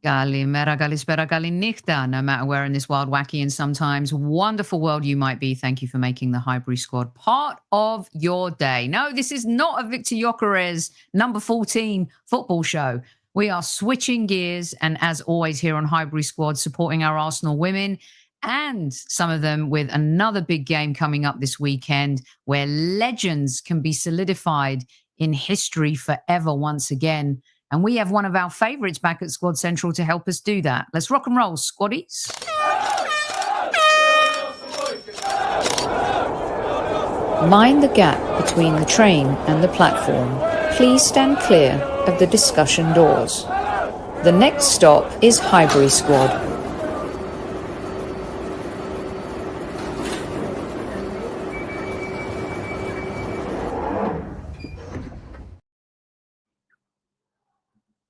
Spera Nichta, no matter where in this wild, wacky, and sometimes wonderful world you might be. Thank you for making the Highbury Squad part of your day. No, this is not a Victor Gyökeres number 14 football show. We are switching gears, and as always here on Highbury Squad, supporting our Arsenal women, and some of them with another big game coming up this weekend where legends can be solidified in history forever once again. And we have one of our favourites back at Squad Central to help us do that. Let's rock and roll, squaddies. Mind the gap between the train and the platform. Please stand clear of the discussion doors. The next stop is Highbury Squad.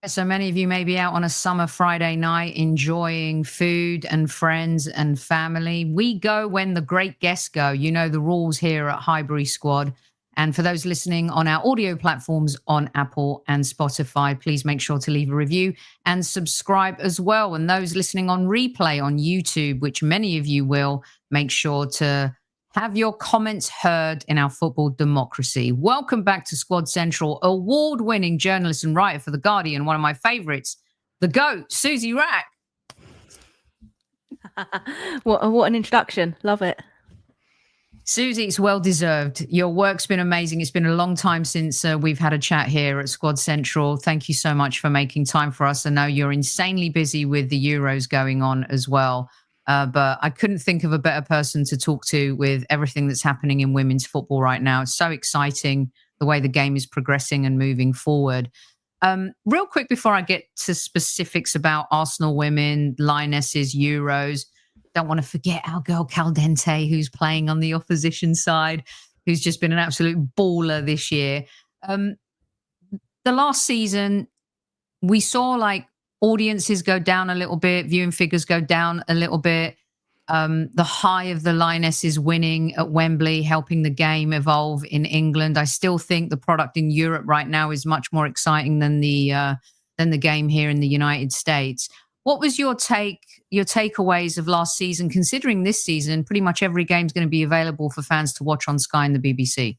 So many of you may be out on a summer Friday night enjoying food and friends and family. We go when the great guests go. You know the rules here at Highbury Squad. And for those listening on our audio platforms on Apple and Spotify, please make sure to leave a review and subscribe as well. And those listening on replay on YouTube, which many of you will, make sure to have your comments heard in our football democracy. Welcome back to Squad Central, award-winning journalist and writer for The Guardian, one of my favourites, the GOAT, Suzy Wrack. What an introduction. Love it. Suzy, it's well-deserved. Your work's been amazing. It's been a long time since we've had a chat here at Squad Central. Thank you so much for making time for us. I know you're insanely busy with the Euros going on as well. But I couldn't think of a better person to talk to with everything that's happening in women's football right now. It's so exciting the way the game is progressing and moving forward. Real quick before I get to specifics about Arsenal women, Lionesses, Euros, don't want to forget our girl Caldente, who's playing on the opposition side, who's just been an absolute baller this year. The last season, we saw audiences go down a little bit, viewing figures go down a little bit. The high of the Lionesses winning at Wembley, helping the game evolve in England. I still think the product in Europe right now is much more exciting than the game here in the United States. What was your takeaways of last season, considering this season, pretty much every game is going to be available for fans to watch on Sky and the BBC?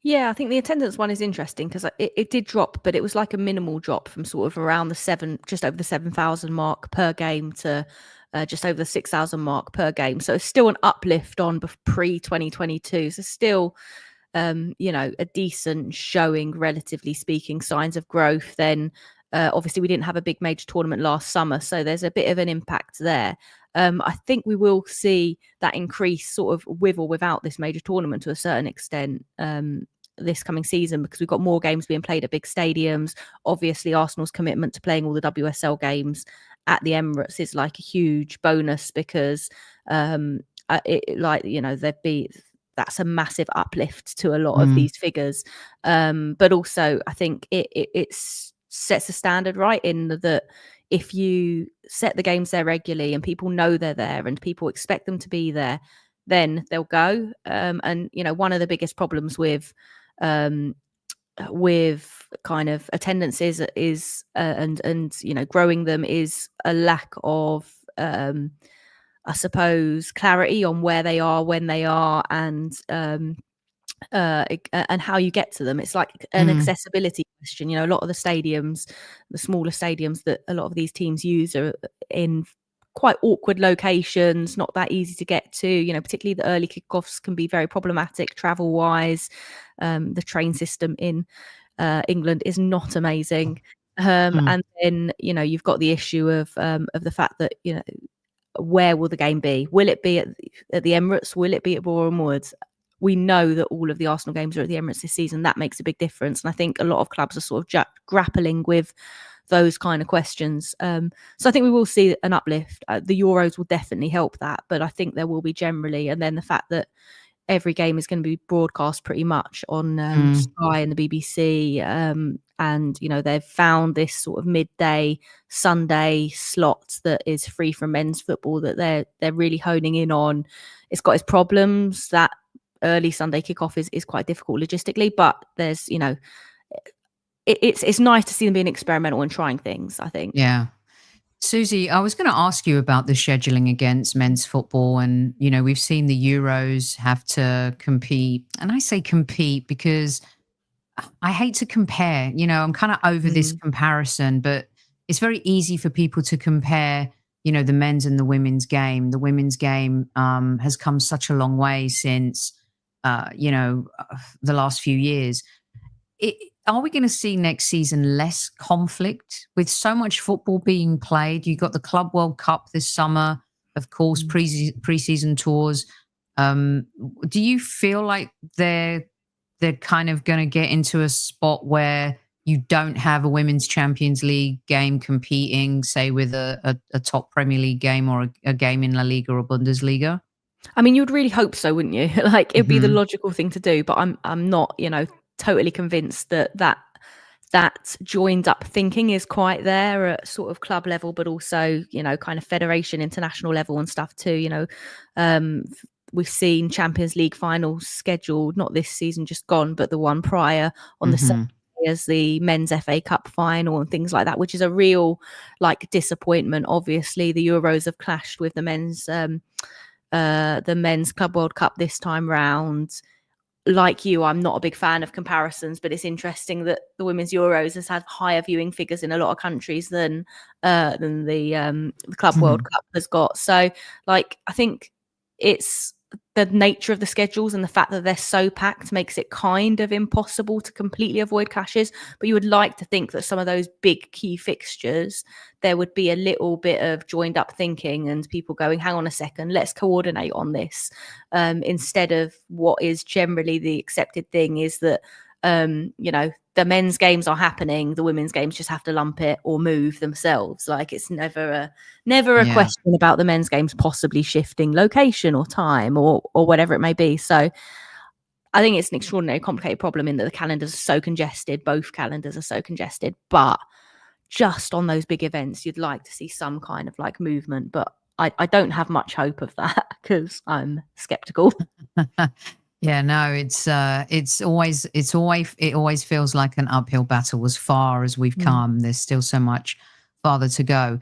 Yeah, I think the attendance one is interesting because it did drop, but it was like a minimal drop from sort of around just over the 7,000 mark per game to just over the 6,000 mark per game. So it's still an uplift on pre-2022. So still, a decent showing, relatively speaking, signs of growth. Then obviously we didn't have a big major tournament last summer, so there's a bit of an impact there. I think we will see that increase sort of with or without this major tournament to a certain extent this coming season, because we've got more games being played at big stadiums. Obviously, Arsenal's commitment to playing all the WSL games at the Emirates is like a huge bonus because that's a massive uplift to a lot of these figures. But also, I think it sets a standard, right, in that if you set the games there regularly and people know they're there and people expect them to be there, then they'll go. And one of the biggest problems with kind of attendances is growing them is a lack of I suppose clarity on where they are, when they are, and how you get to them. It's like an accessibility question. A lot of the stadiums, the smaller stadiums that a lot of these teams use, are in quite awkward locations, not that easy to get to. Particularly the early kickoffs can be very problematic travel wise. The train system in England is not amazing. And then you've got the issue of the fact that where will the game be? Will it be at the Emirates? Will it be at Boreham Wood? We know that all of the Arsenal games are at the Emirates this season. That makes a big difference. And I think a lot of clubs are sort of grappling with those kind of questions. So I think we will see an uplift. The Euros will definitely help that, but I think there will be generally. And then the fact that every game is going to be broadcast pretty much on Sky and the BBC. And, they've found this sort of midday Sunday slot that is free from men's football that they're really honing in on. It's got its problems. That early Sunday kickoff is quite difficult logistically, but there's, it's nice to see them being experimental and trying things, I think. Yeah. Suzy, I was going to ask you about the scheduling against men's football. And, we've seen the Euros have to compete. And I say compete because I hate to compare. I'm kind of over this comparison, but it's very easy for people to compare, the men's and the women's game. The women's game has come such a long way since, the last few years. Are we going to see next season less conflict with so much football being played? You got the Club World Cup this summer, of course, pre-season tours. Do you feel like they're kind of going to get into a spot where you don't have a Women's Champions League game competing, say, with a top Premier League game or a game in La Liga or Bundesliga? I mean, you'd really hope so, wouldn't you? Like, it'd be the logical thing to do, but I'm not, totally convinced that joined up thinking is quite there at sort of club level, but also, kind of federation, international level and stuff too. We've seen Champions League finals scheduled, not this season just gone, but the one prior on the same day as the men's FA Cup final and things like that, which is a real disappointment. Obviously, the Euros have clashed with the men's Club World Cup this time round. Like you, I'm not a big fan of comparisons, but it's interesting that the Women's Euros has had higher viewing figures in a lot of countries than the Club World Cup has got. So, I think it's the nature of the schedules and the fact that they're so packed makes it kind of impossible to completely avoid clashes. But you would like to think that some of those big key fixtures, there would be a little bit of joined up thinking and people going, hang on a second, let's coordinate on this. Instead of what is generally the accepted thing is that, the men's games are happening, the women's games just have to lump it or move themselves. It's never a question about the men's games possibly shifting location or time or whatever it may be. So I think it's an extraordinarily complicated problem in that the calendars are so congested. Both calendars are so congested, but just on those big events, you'd like to see some kind of movement, but I don't have much hope of that because I'm skeptical. Yeah, no, it always feels like an uphill battle as far as we've come. There's still so much farther to go.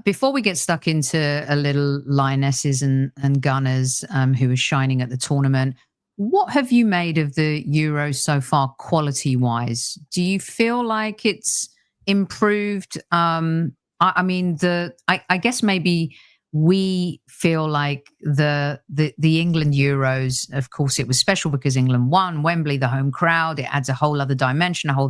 Before we get stuck into a little Lionesses and Gunners who are shining at the tournament, what have you made of the Euros so far, quality-wise? Do you feel like it's improved? I guess maybe we feel like the England Euros, of course, it was special because England won Wembley, the home crowd. It adds a whole other dimension, a whole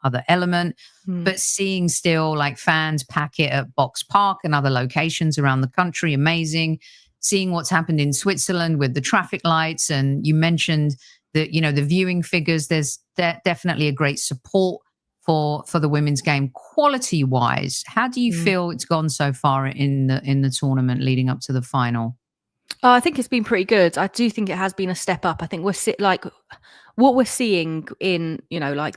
other element. But seeing still fans pack it at Box Park and other locations around the country, amazing. Seeing what's happened in Switzerland with the traffic lights, and you mentioned that the viewing figures. There's definitely a great support for the women's game. Quality wise, how do you feel it's gone so far in the tournament leading up to the final? I think it's been pretty good. I do think it has been a step up. I think what we're seeing in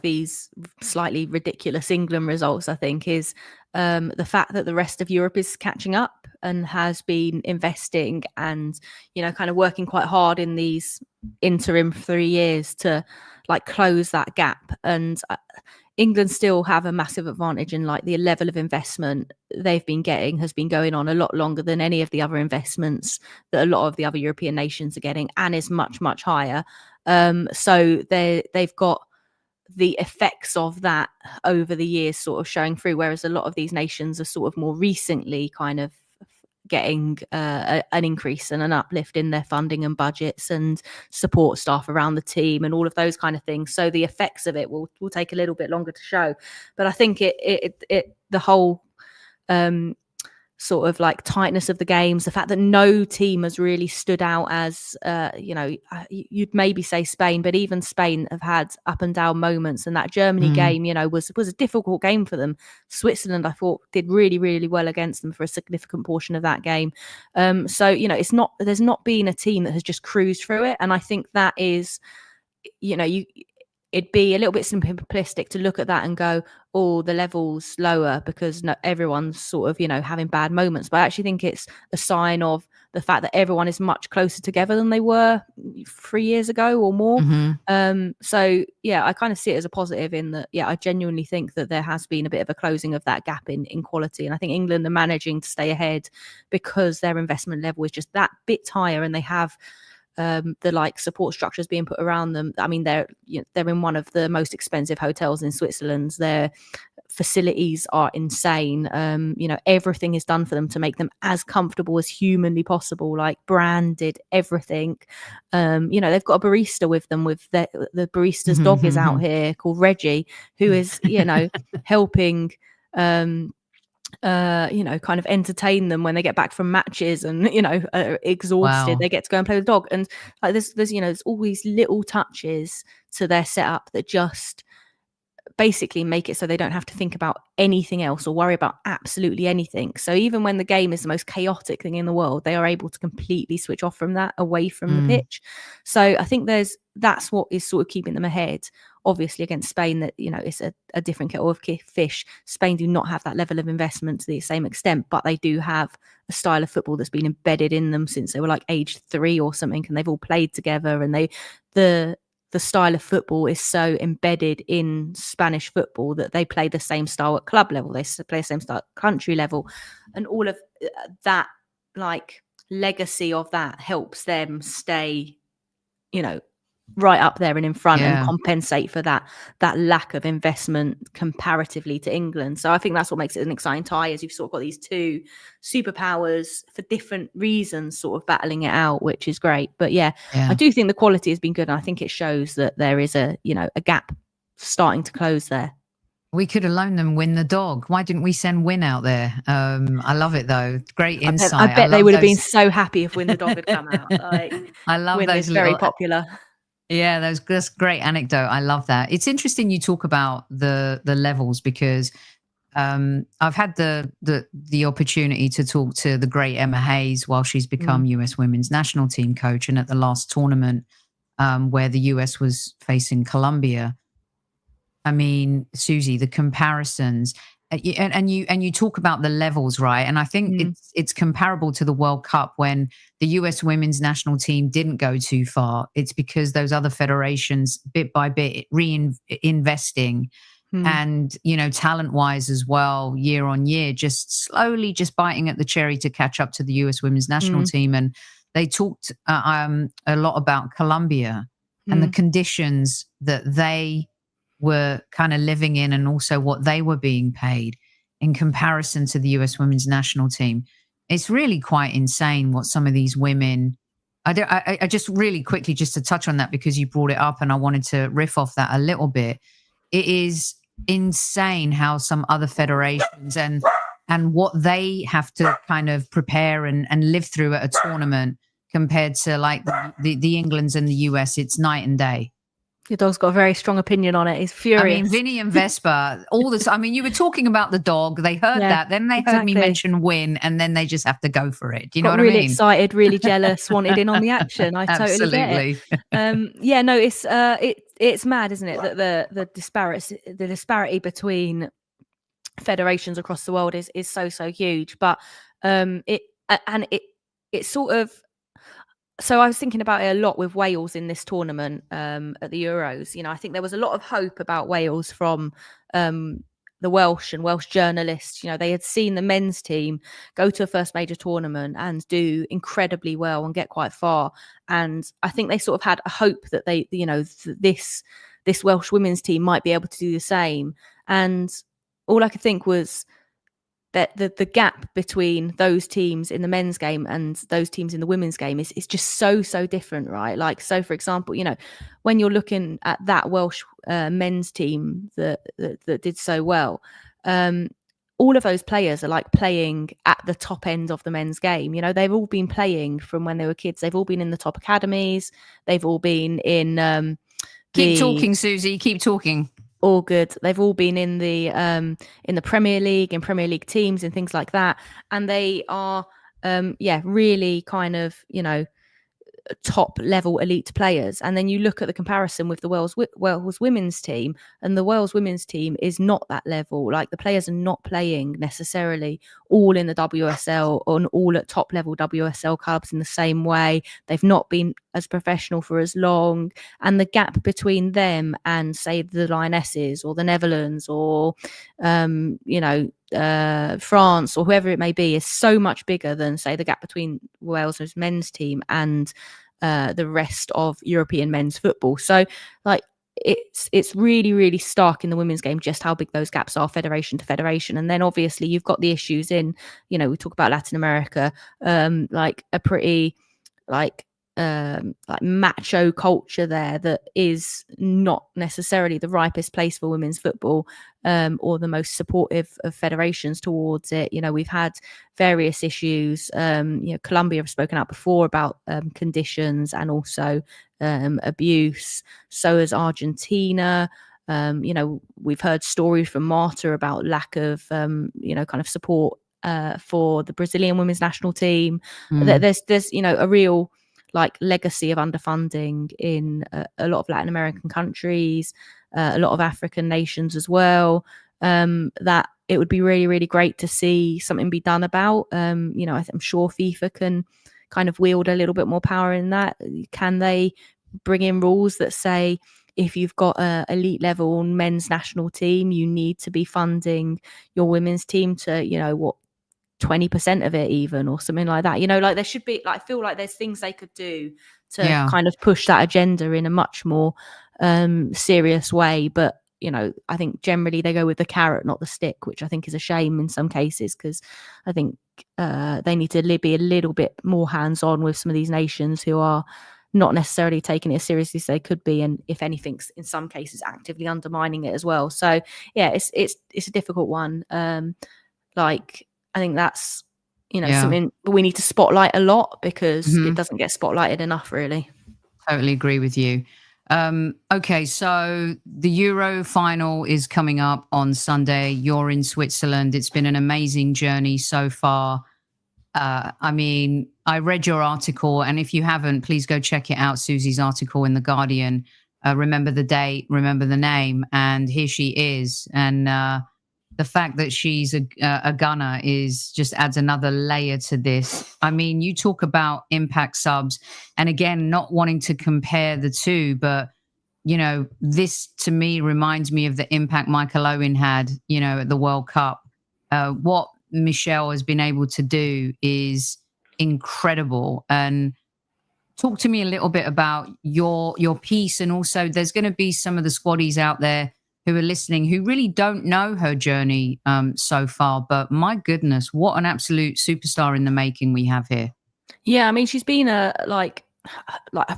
these slightly ridiculous England results, I think, is the fact that the rest of Europe is catching up and has been investing and kind of working quite hard in these interim 3 years to close that gap. And England still have a massive advantage in the level of investment they've been getting has been going on a lot longer than any of the other investments that a lot of the other European nations are getting, and is much, much higher. So they've got the effects of that over the years sort of showing through, whereas a lot of these nations are sort of more recently kind of getting an increase and an uplift in their funding and budgets and support staff around the team and all of those kind of things. So the effects of it will take a little bit longer to show. But I think the whole sort of tightness of the games, the fact that no team has really stood out as you'd maybe say Spain, but even Spain have had up and down moments, and that Germany game was a difficult game for them. Switzerland, I thought, did really, really well against them for a significant portion of that game. So there's not been a team that has just cruised through it, and I think that is it'd be a little bit simplistic to look at that and go, oh, the level's lower because everyone's sort of, having bad moments. But I actually think it's a sign of the fact that everyone is much closer together than they were 3 years ago or more. So yeah, I kind of see it as a positive in that, I genuinely think that there has been a bit of a closing of that gap in quality. And I think England are managing to stay ahead because their investment level is just that bit higher, and they have the like support structures being put around them. I mean, they're in one of the most expensive hotels in Switzerland. Their facilities are insane. Everything is done for them to make them as comfortable as humanly possible, like branded everything. They've got a barista with them, with the barista's dog is out here called Reggie, who is helping kind of entertain them when they get back from matches and exhausted. They get to go and play with the dog, and like there's all these little touches to their setup that just basically make it so they don't have to think about anything else or worry about absolutely anything. So even when the game is the most chaotic thing in the world, they are able to completely switch off from that, away from the pitch. So I think that's what is sort of keeping them ahead. Obviously against Spain, that it's a different kettle of fish. Spain do not have that level of investment to the same extent, but they do have a style of football that's been embedded in them since they were like age 3 or something, and they've all played together, and the style of football is so embedded in Spanish football that they play the same style at club level, they play the same style at country level, and all of that like legacy of that helps them stay right up there and in front, and compensate for that lack of investment comparatively to England. So I think that's what makes it an exciting tie, is you've sort of got these two superpowers for different reasons sort of battling it out, which is great. But I do think the quality has been good, and I think it shows that there is a gap starting to close there. We could have loaned them Win the dog. Why didn't we send Win out there? I love it though. Great insight. I bet they would have been so happy if Win the dog had come out. Like, I love Win those is very popular. Yeah, that's great anecdote. I love that. It's interesting you talk about the levels, because I've had the opportunity to talk to the great Emma Hayes while she's become US women's national team coach, and at the last tournament where the US was facing Colombia. I mean, Suzy, the comparisons, and you talk about the levels, right? And I think it's comparable to the World Cup when the US women's national team didn't go too far. It's because those other federations, bit by bit, reinvesting and, talent-wise as well, year on year, just slowly just biting at the cherry to catch up to the US women's national team. And they talked a lot about Colombia and the conditions that they were kind of living in, and also what they were being paid in comparison to the US women's national team. It's really quite insane what some of these women, I just really quickly, just to touch on that because you brought it up and I wanted to riff off that a little bit. It is insane how some other federations and what they have to kind of prepare and live through at a tournament compared to like the Englands and the US. It's night and day. Your dog's got a very strong opinion on it. He's furious. I mean, Vinny and Vespa, all this. I mean, you were talking about the dog. They heard that. Then they heard me mention Win, and then they just have to go for it. Do you know what I mean? Really excited, really jealous, wanted in on the action. I totally get it. It's mad, isn't it? That the disparity between federations across the world is so huge. But it sort of. So I was thinking about it a lot with Wales in this tournament at the Euros. I think there was a lot of hope about Wales from the Welsh and Welsh journalists. They had seen the men's team go to a first major tournament and do incredibly well and get quite far. And I think they sort of had a hope that they, this Welsh women's team might be able to do the same. And all I could think was that the gap between those teams in the men's game and those teams in the women's game is just so different, right? Like, so for example, when you're looking at that Welsh men's team that did so well, all of those players are like playing at the top end of the men's game. They've all been playing from when they were kids. They've all been in the top academies. They've all been in keep talking, Suzy, keep talking. All good. They've all been in the Premier League, in Premier League teams and things like that. And they are, really kind of, top level elite players. And then you look at the comparison with the Wales women's team, and the Wales women's team is not that level. Like, the players are not playing necessarily all in the WSL or all at top level WSL clubs in the same way. They've not been as professional for as long, and the gap between them and, say, the Lionesses or the Netherlands or France or whoever it may be is so much bigger than, say, the gap between Wales's men's team and the rest of European men's football. So, like, it's really, really stark in the women's game just how big those gaps are, federation to federation. And then obviously you've got the issues in, we talk about Latin America, like a pretty like macho culture there that is not necessarily the ripest place for women's football, or the most supportive of federations towards it. We've had various issues. Colombia have spoken out before about conditions and also abuse. So has Argentina. We've heard stories from Marta about lack of kind of support for the Brazilian women's national team. There's a real legacy of underfunding in a lot of Latin American countries, a lot of African nations as well, that it would be really, really great to see something be done about. I'm sure FIFA can kind of wield a little bit more power in that. Can they bring in rules that say, if you've got a elite level men's national team, you need to be funding your women's team to, 20% of it even, or something like that. There should be, I feel like there's things they could do to kind of push that agenda in a much more serious way. But I think generally they go with the carrot, not the stick, which I think is a shame in some cases, because I think they need to be a little bit more hands-on with some of these nations who are not necessarily taking it as seriously as they could be, and if anything, in some cases actively undermining it as well. So yeah, it's a difficult one. I think that's, something we need to spotlight a lot, because it doesn't get spotlighted enough, really. Totally agree with you. Okay, so the Euro final is coming up on Sunday. You're in Switzerland. It's been an amazing journey so far. I read your article, and if you haven't, please go check it out. Suzy's article in The Guardian. Remember the date, remember the name, and here she is. And the fact that she's a gunner just adds another layer to this. You talk about impact subs, and again, not wanting to compare the two, but this to me reminds me of the impact Michael Owen had, at the World Cup. What Michelle has been able to do is incredible. And talk to me a little bit about your piece, and also there's going to be some of the squaddies out there who are listening who really don't know her journey so far. But my goodness, what an absolute superstar in the making we have here. Yeah, she's been a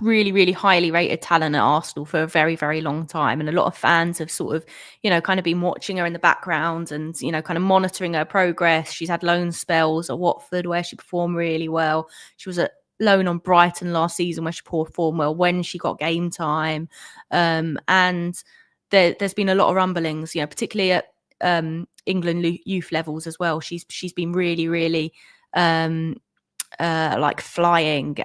really, really highly rated talent at Arsenal for a very, very long time. And a lot of fans have sort of, kind of been watching her in the background and, kind of monitoring her progress. She's had loan spells at Watford where she performed really well. She was at loan on Brighton last season where she performed well when she got game time. And there's been a lot of rumblings, particularly at England youth levels as well. She's been really, really flying,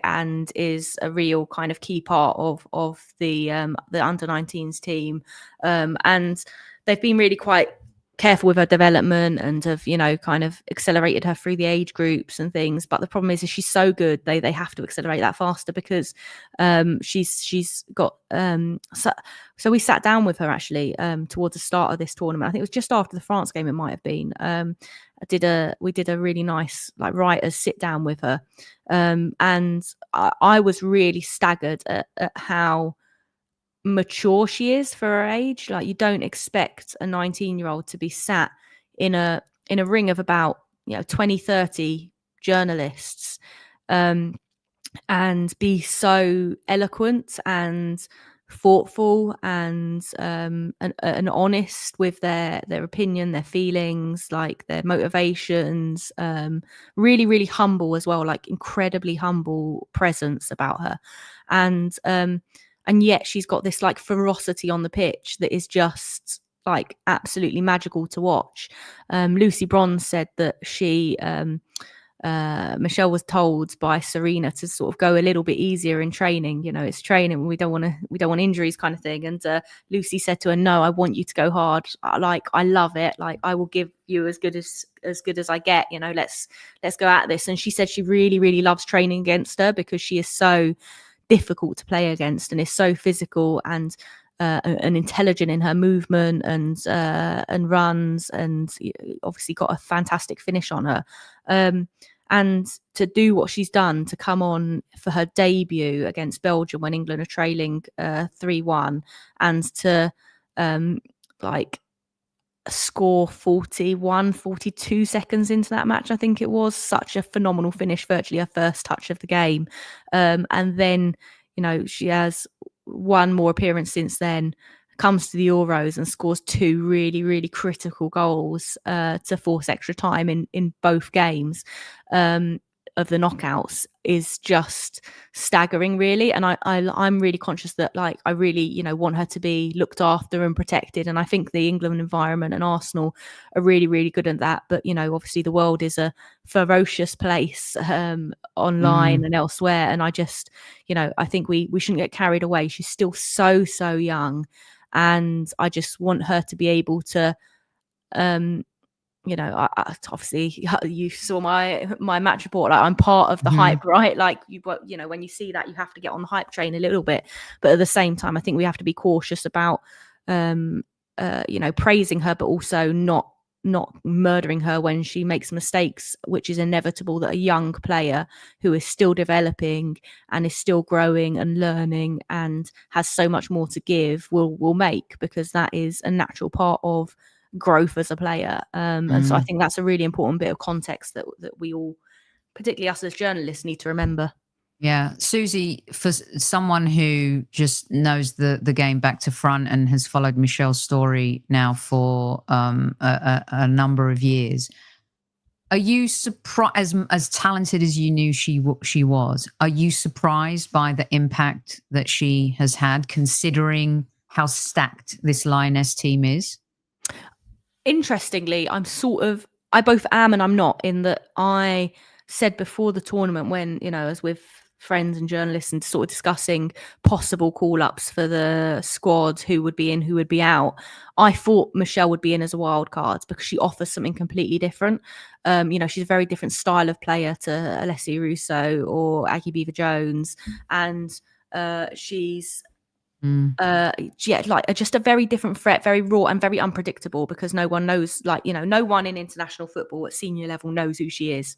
and is a real kind of key part of the under-19s team. And they've been really quite careful with her development and have, kind of accelerated her through the age groups and things. But the problem is she's so good, they have to accelerate that faster, because she's got so we sat down with her actually towards the start of this tournament. I think it was just after the France game, it might have been. We did a really nice writers sit down with her, and I was really staggered at how mature she is for her age. You don't expect a 19-year-old to be sat in a ring of about 20-30 journalists and be so eloquent and thoughtful and honest with their opinion, their feelings, their motivations, really, really humble as well, incredibly humble presence about her. And yet she's got this ferocity on the pitch that is just absolutely magical to watch. Lucy Bronze said that she Michelle was told by Serena to sort of go a little bit easier in training. You know, it's training. We don't want injuries, kind of thing. And Lucy said to her, "No, I want you to go hard. I love it. Like, I will give you as good as I get. You know, let's go at this." And she said she really, really loves training against her because she is so difficult to play against and is so physical and intelligent in her movement and runs, and obviously got a fantastic finish on her. And to do what she's done, to come on for her debut against Belgium when England are trailing 3-1, and to score 42 seconds into that match, I think it was, such a phenomenal finish, virtually her first touch of the game. And then, you know, she has one more appearance since then, comes to the Euros and scores 2 really, really critical goals to force extra time in both games of the knockouts, is just staggering, really. And I'm really conscious that, like, I really, you know, want her to be looked after and protected. And I think the England environment and Arsenal are really, really good at that. But, you know, obviously the world is a ferocious place online and elsewhere. And I just, you know, I think we shouldn't get carried away. She's still so young. And I just want her to be able to, you know, I obviously you saw my match report. Like, I'm part of the hype, right? Like, you know, when you see that, you have to get on the hype train a little bit. But at the same time, I think we have to be cautious about, you know, praising her, but also not murdering her when she makes mistakes, which is inevitable, that a young player who is still developing and is still growing and learning and has so much more to give will make, because that is a natural part of growth as a player. And so I think that's a really important bit of context that we all, particularly us as journalists, need to remember. Yeah. Suzy, for someone who just knows the game back to front and has followed Michelle's story now for a number of years, are you surprised, as talented as you knew she was, are you surprised by the impact that she has had, considering how stacked this Lioness team is? Interestingly, I both am and I'm not, in that I said before the tournament, when, you know, as with friends and journalists and sort of discussing possible call-ups for the squad, who would be in, who would be out, I thought Michelle would be in as a wild card because she offers something completely different. You know, she's a very different style of player to Alessia Russo or Aggie Beever-Jones, and she's like just a very different threat, very raw and very unpredictable, because no one knows, like, you know, no one in international football at senior level knows who she is.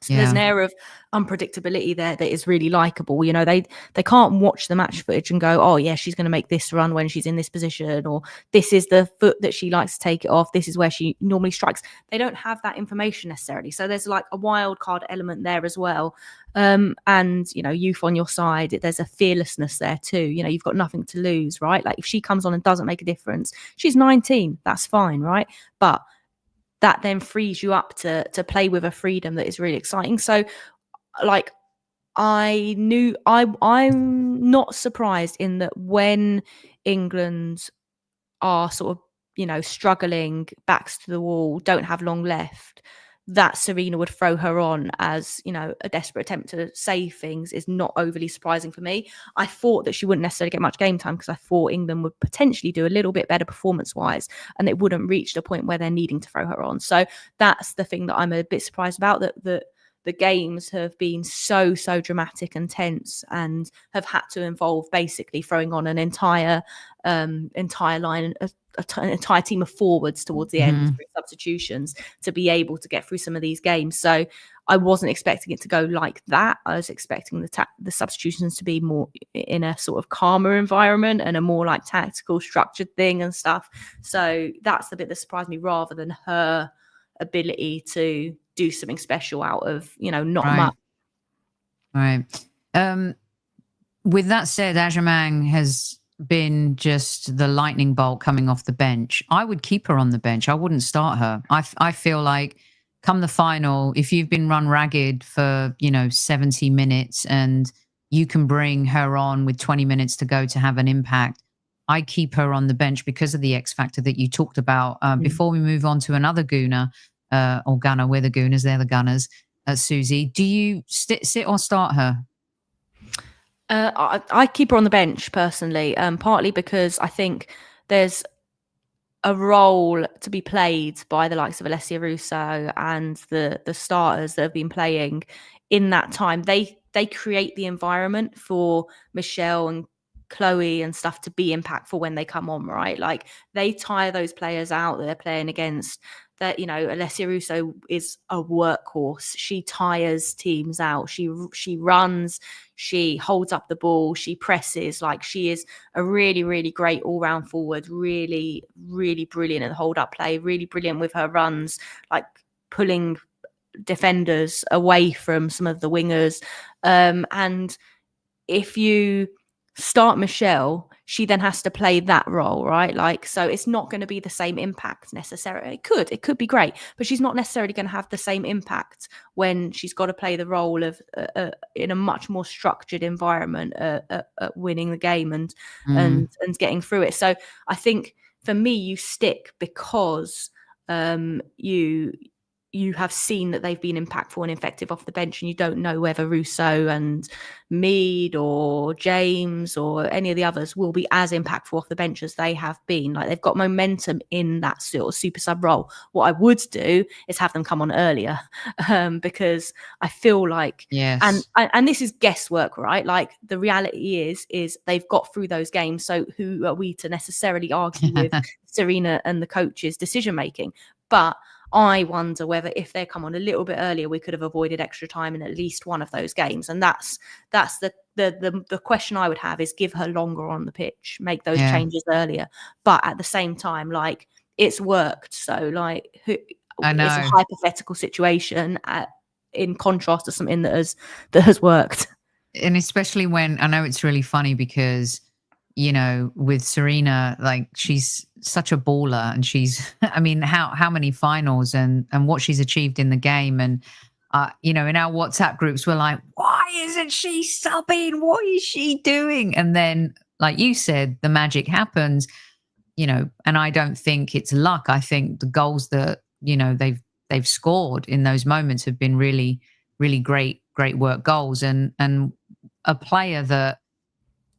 So there's an air of unpredictability there that is really likable. You know, they can't watch the match footage and go, oh yeah, she's going to make this run when she's in this position, or this is the foot that she likes to take it off, this is where she normally strikes. They don't have that information necessarily. So there's like a wild card element there as well. And, you know, youth on your side, there's a fearlessness there too. You know, you've got nothing to lose, right? Like, if she comes on and doesn't make a difference, she's 19, that's fine, right? But that then frees you up to play with a freedom that is really exciting. So, like, I'm not surprised in that when England are sort of, you know, struggling, backs to the wall, don't have long left, that Serena would throw her on as, you know, a desperate attempt to save things is not overly surprising for me. I thought that she wouldn't necessarily get much game time because I thought England would potentially do a little bit better performance-wise and it wouldn't reach the point where they're needing to throw her on. So that's the thing that I'm a bit surprised about, that the games have been so dramatic and tense and have had to involve basically throwing on an entire line, an entire team of forwards towards the end through substitutions to be able to get through some of these games. So I wasn't expecting it to go like that. I was expecting the substitutions to be more in a sort of calmer environment and a more like tactical, structured thing and stuff. So that's the bit that surprised me, rather than her ability to do something special out of, you know, not much. Right. With that said, Agyemang has been just the lightning bolt coming off the bench. I would keep her on the bench. I wouldn't start her. I feel like come the final, if you've been run ragged for, you know, 70 minutes and you can bring her on with 20 minutes to go to have an impact, I keep her on the bench because of the X factor that you talked about. Before we move on to another Gooner, or Gunner, we're the Gooners, they're the Gunners. Suzy. Do you sit or start her? I keep her on the bench personally, partly because I think there's a role to be played by the likes of Alessia Russo and the starters that have been playing in that time. They create the environment for Michelle and Chloe and stuff to be impactful when they come on, right? Like they tire those players out that they're playing against. That, you know, Alessia Russo is a workhorse. She tires teams out. She runs, she holds up the ball, she presses. Like she is a really, really great all-round forward, really, really brilliant at the hold-up play, really brilliant with her runs, like pulling defenders away from some of the wingers. And if you start Michelle, she then has to play that role, right? Like, so it's not going to be the same impact necessarily. It could be great, but she's not necessarily going to have the same impact when she's got to play the role of in a much more structured environment, winning the game and getting through it. So I think for me, you stick because you have seen that they've been impactful and effective off the bench, and you don't know whether Russo and Mead or James or any of the others will be as impactful off the bench as they have been. Like they've got momentum in that sort of super sub role. What I would do is have them come on earlier, because I feel like, yes, and this is guesswork, right? Like the reality is they've got through those games. So who are we to necessarily argue with Serena and the coach's decision making? But I wonder whether if they come on a little bit earlier, we could have avoided extra time in at least one of those games. And that's the question I would have is give her longer on the pitch, make those changes earlier. But at the same time, like it's worked. So like I know. It's a hypothetical situation in contrast to something that has worked. And especially when I know it's really funny because, you know, with Serena, like she's such a baller and she's, I mean, how many finals and what she's achieved in the game. And, you know, in our WhatsApp groups, we're like, why isn't she subbing? What is she doing? And then, like you said, the magic happens, you know, and I don't think it's luck. I think the goals that, you know, they've scored in those moments have been really, really great work goals. And a player that,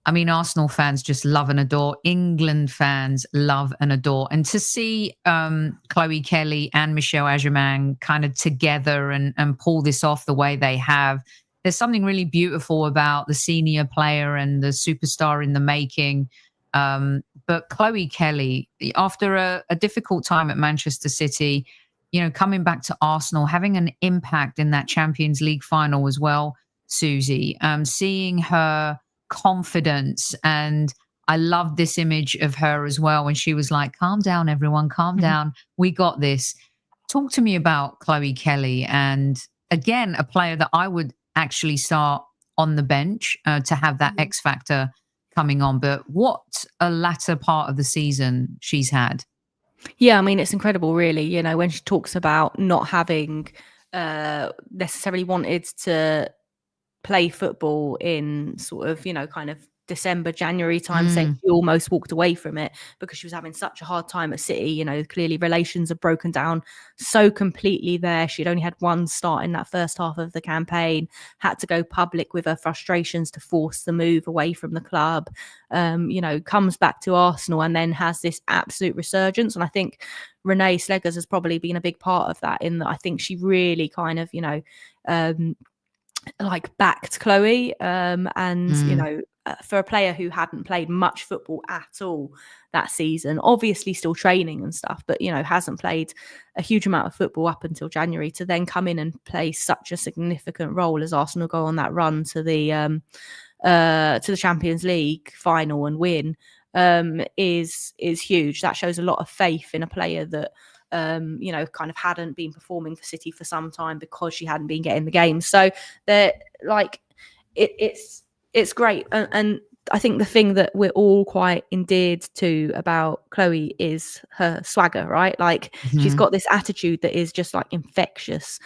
I mean, Arsenal fans just love and adore. England fans love and adore. And to see Chloe Kelly and Michelle Agyemang kind of together and pull this off the way they have, there's something really beautiful about the senior player and the superstar in the making. But Chloe Kelly, after a difficult time at Manchester City, you know, coming back to Arsenal, having an impact in that Champions League final as well, Suzy, seeing her confidence. And I love this image of her as well when she was like, calm down, everyone, calm down. We got this. Talk to me about Chloe Kelly. And again, a player that I would actually start on the bench to have that X factor coming on. But what a latter part of the season she's had. Yeah, I mean, it's incredible, really. You know, when she talks about not having necessarily wanted to play football in sort of, you know, kind of December, January time, saying she almost walked away from it because she was having such a hard time at City. You know, clearly relations have broken down so completely there. She'd only had one start in that first half of the campaign, had to go public with her frustrations to force the move away from the club, you know, comes back to Arsenal and then has this absolute resurgence. And I think Renee Sleggers has probably been a big part of that, in that I think she really kind of, you know, like backed Chloe, and you know, for a player who hadn't played much football at all that season, obviously still training and stuff, but you know, hasn't played a huge amount of football up until January, to then come in and play such a significant role as Arsenal go on that run to the Champions League final and win, is huge. That shows a lot of faith in a player that you know, kind of hadn't been performing for City for some time because she hadn't been getting the games. So they're like, it's great. And I think the thing that we're all quite endeared to about Chloe is her swagger, right? Like she's got this attitude that is just like infectious.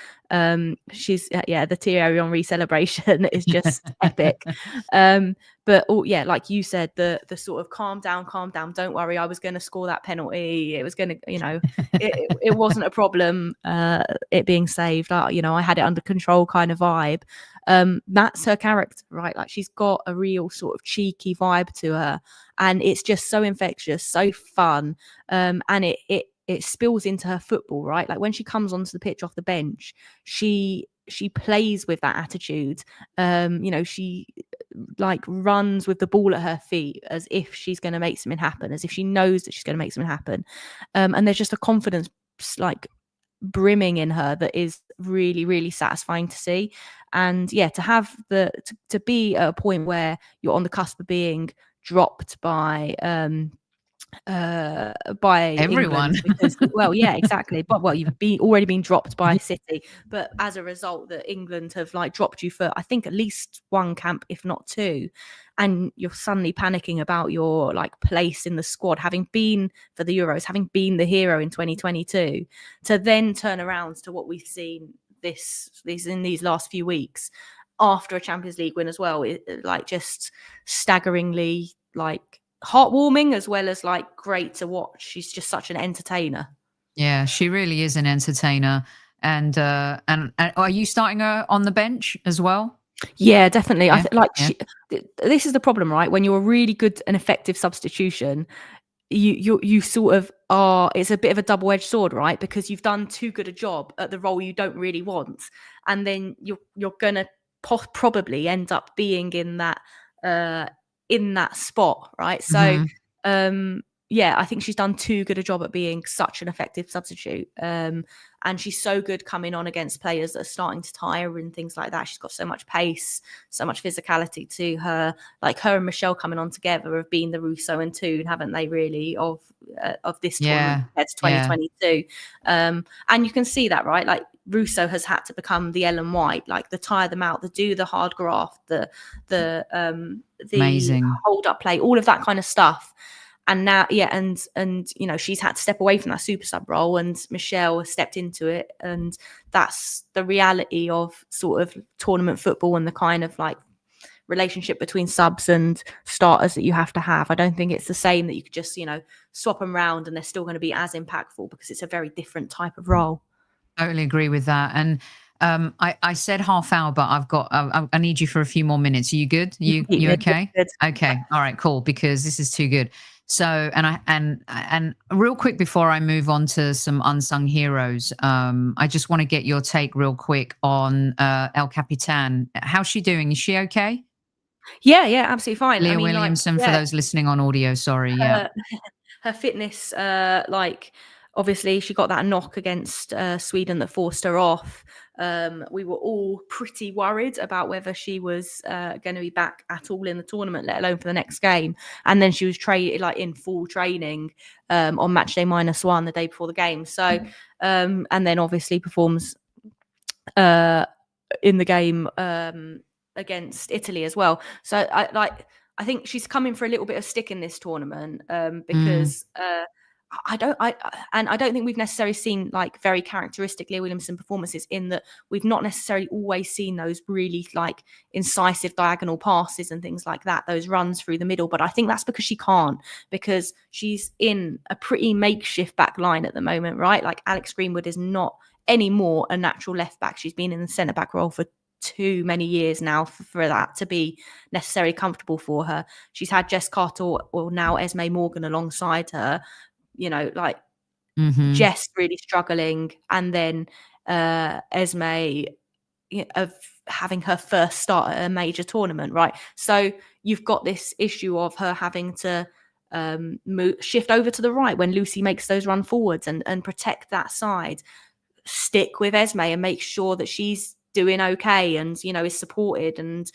She's the Thierry Henry celebration is just epic. But like you said, the sort of calm down, don't worry, I was going to score that penalty, it was going to, it wasn't a problem, it being saved, I had it under control kind of vibe. That's her character, right? Like she's got a real sort of cheeky vibe to her, and it's just so infectious, so fun, and it spills into her football, right? Like when she comes onto the pitch off the bench, she plays with that attitude. She like runs with the ball at her feet as if she's going to make something happen, as if she knows that she's going to make something happen. And there's just a confidence like brimming in her that is really, really satisfying to see. And to have to be at a point where you're on the cusp of being dropped by everyone. England because exactly, but you've already been dropped by City, but as a result that England have like dropped you for I think at least one camp if not two, and you're suddenly panicking about your like place in the squad, having been for the Euros, having been the hero in 2022, to then turn around to what we've seen in these last few weeks after a Champions League win as well, like just staggeringly like heartwarming as well as like great to watch. She's just such an entertainer. Yeah, she really is an entertainer. And are you starting her on the bench as well? Yeah, definitely. This is the problem, right? When you're a really good and effective substitution, you sort of are. It's a bit of a double-edged sword, right? Because you've done too good a job at the role you don't really want, and then you're gonna probably end up being in that spot, right? So I think she's done too good a job at being such an effective substitute, and she's so good coming on against players that are starting to tire and things like that. She's got so much pace, so much physicality to her. Like her and Michelle coming on together have been the Russo and Toon, haven't they, really, of this tournament compared to 2022. And you can see that, right? Like Russo has had to become the Ellen White, like the tire them out, the do the hard graft, the amazing hold up play, all of that kind of stuff. And now, and she's had to step away from that super sub role, and Michelle has stepped into it, and that's the reality of sort of tournament football and the kind of like relationship between subs and starters that you have to have. I don't think it's the same that you could just swap them around and they're still going to be as impactful, because it's a very different type of role. Totally agree with that. And I said half hour, but I need you for a few more minutes. Are you good? You okay? Good. Okay. All right, cool. Because this is too good. So, and real quick before I move on to some unsung heroes, I just want to get your take real quick on El Capitan. How's she doing? Is she okay? Yeah, absolutely fine. Leah Williamson, for those listening on audio, sorry. Her fitness, obviously she got that knock against Sweden that forced her off. We were all pretty worried about whether she was going to be back at all in the tournament, let alone for the next game. And then she was in full training on match day -1 the day before the game. So, and then obviously performs in the game against Italy as well. So I think she's coming for a little bit of stick in this tournament because I don't think we've necessarily seen like very characteristic Leah Williamson performances, in that we've not necessarily always seen those really like incisive diagonal passes and things like that, those runs through the middle. But I think that's because she can't, because she's in a pretty makeshift back line at the moment, right? Like Alex Greenwood is not anymore a natural left back. She's been in the centre back role for too many years now for that to be necessarily comfortable for her. She's had Jess Carter or now Esme Morgan alongside her, Jess really struggling, and then Esme of having her first start at a major tournament, right? So you've got this issue of her having to shift over to the right when Lucy makes those run forwards and protect that side, stick with Esme and make sure that she's doing okay and is supported and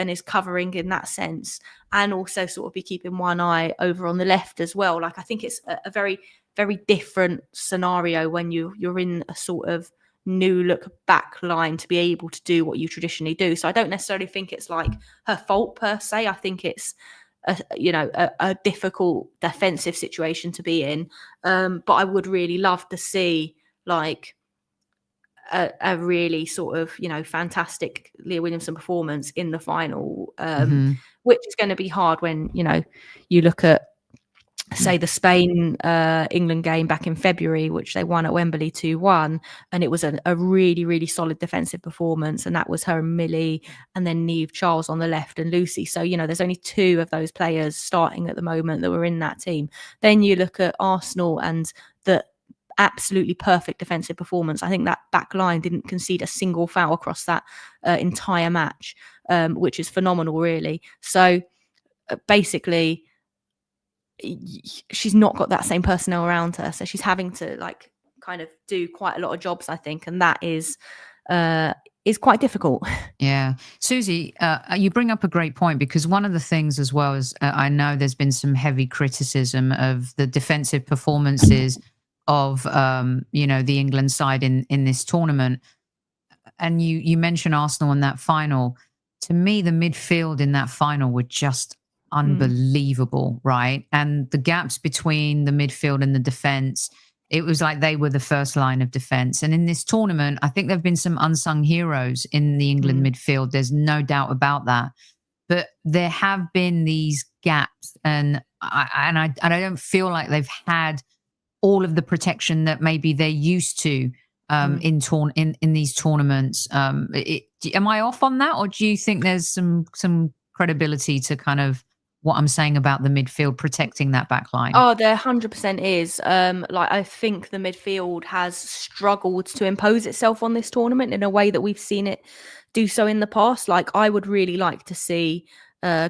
is covering in that sense, and also sort of be keeping one eye over on the left as well. Like I think it's a very, very different scenario when you're in a sort of new look back line to be able to do what you traditionally do. So I don't necessarily think it's like her fault per se. I think it's a difficult defensive situation to be in. But I would really love to see like a really sort of, fantastic Leah Williamson performance in the final, which is going to be hard when, you look at, say, the Spain England game back in February, which they won at Wembley 2-1, and it was a really, really solid defensive performance, and that was her and Millie, and then Niamh Charles on the left and Lucy. So, there's only 2 of those players starting at the moment that were in that team. Then you look at Arsenal and the absolutely perfect defensive performance. I think that back line didn't concede a single foul across that entire match, which is phenomenal, really. So basically, she's not got that same personnel around her, so she's having to like kind of do quite a lot of jobs, I think, and that is quite difficult. Yeah. Suzy, you bring up a great point, because one of the things as well is I know there's been some heavy criticism of the defensive performances of the England side in this tournament, and you mentioned Arsenal in that final. To me, the midfield in that final were just unbelievable, right? And the gaps between the midfield and the defense, it was like they were the first line of defense. And in this tournament, I think there have been some unsung heroes in the England midfield. There's no doubt about that. But there have been these gaps, and I don't feel like they've had all of the protection that maybe they're used to in these tournaments. Am I off on that, or do you think there's some credibility to kind of what I'm saying about the midfield protecting that back line? Oh, there 100% is. I think the midfield has struggled to impose itself on this tournament in a way that we've seen it do so in the past. Like, I would really like to see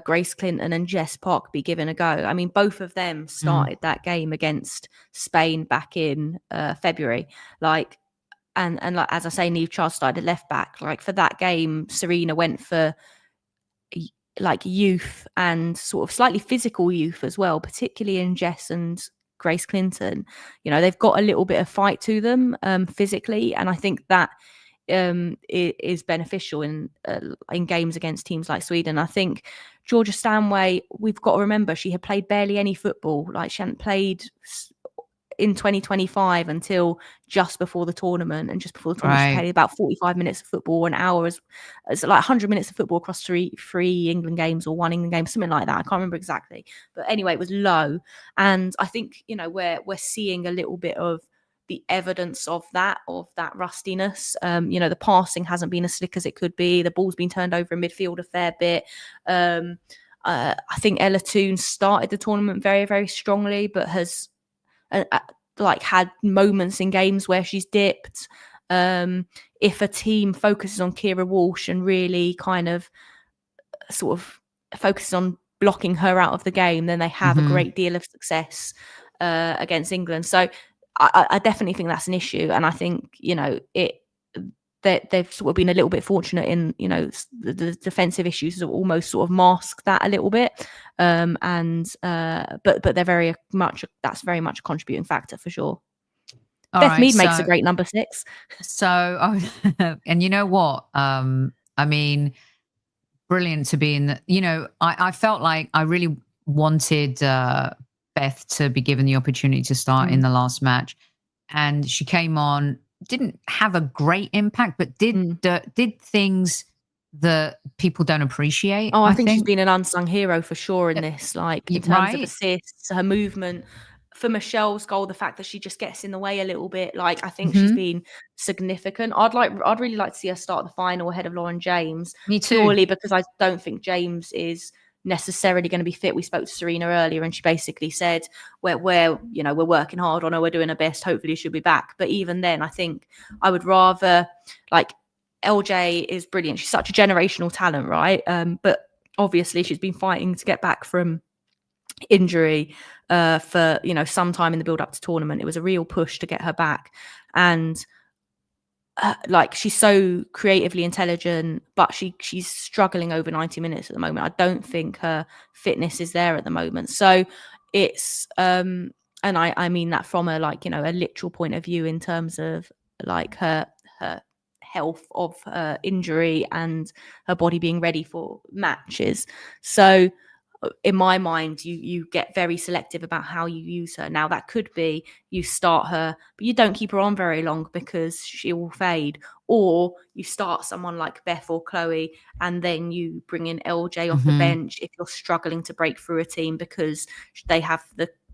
Grace Clinton and Jess Park be given a go. I mean, both of them started that game against Spain back in February. And as I say, Niamh Charles started left back. Like, for that game, Serena went for like youth and sort of slightly physical youth as well, particularly in Jess and Grace Clinton. They've got a little bit of fight to them physically, and I think that is beneficial in games against teams like Sweden. I think Georgia Stanway, we've got to remember, she had played barely any football. Like, she hadn't played in 2025 until just before the tournament, and just before the tournament she played about 45 minutes of football, an hour as like 100 minutes of football across three England games, or 1 England game, something like that. I can't remember exactly, but anyway, it was low. And I think we're seeing a little bit of the evidence of that rustiness. The passing hasn't been as slick as it could be. The ball's been turned over in midfield a fair bit. I think Ella Toone started the tournament very, very strongly, but has had moments in games where she's dipped. If a team focuses on Kira Walsh and really kind of sort of focuses on blocking her out of the game, then they have a great deal of success against England. So I definitely think that's an issue, and I think they've sort of been a little bit fortunate in the defensive issues have almost sort of masked that a little bit, but they're very much a contributing factor for sure. Beth Mead makes a great number 6. So, and you know what? I mean, brilliant to be in the. I felt like I really wanted Beth to be given the opportunity to start in the last match, and she came on. Didn't have a great impact, but did things that people don't appreciate. I think she's been an unsung hero for sure in this, like in terms of assists, her movement. For Michelle's goal, the fact that she just gets in the way a little bit, like I think she's been significant. I'd really like to see her start the final ahead of Lauren James. Me too. Purely because I don't think James is necessarily going to be fit. We spoke to Serena earlier, and she basically said we're working hard on her, we're doing our best, hopefully she'll be back. But even then, I think I would rather, like, LJ is brilliant, she's such a generational talent, right? But obviously she's been fighting to get back from injury for some time in the build up to tournament. It was a real push to get her back, and she's so creatively intelligent, but she's struggling over 90 minutes at the moment. I don't think her fitness is there at the moment. So it's and I mean that from a a literal point of view, in terms of like her her health of her injury and her body being ready for matches. So in my mind, you get very selective about how you use her. Now, that could be you start her, but you don't keep her on very long because she will fade. Or you start someone like Beth or Chloe, and then you bring in LJ off the bench if you're struggling to break through a team because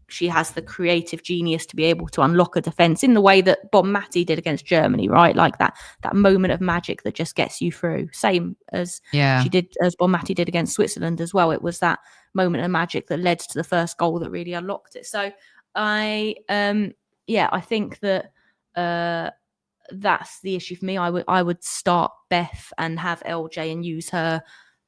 she has the creative genius to be able to unlock a defence in the way that Bob Matty did against Germany, right? Like that moment of magic that just gets you through. Same as Bob Matty did against Switzerland as well. It was that moment of magic that led to the first goal that really unlocked it. So I think that that's the issue for me. I would start Beth and have LJ and use her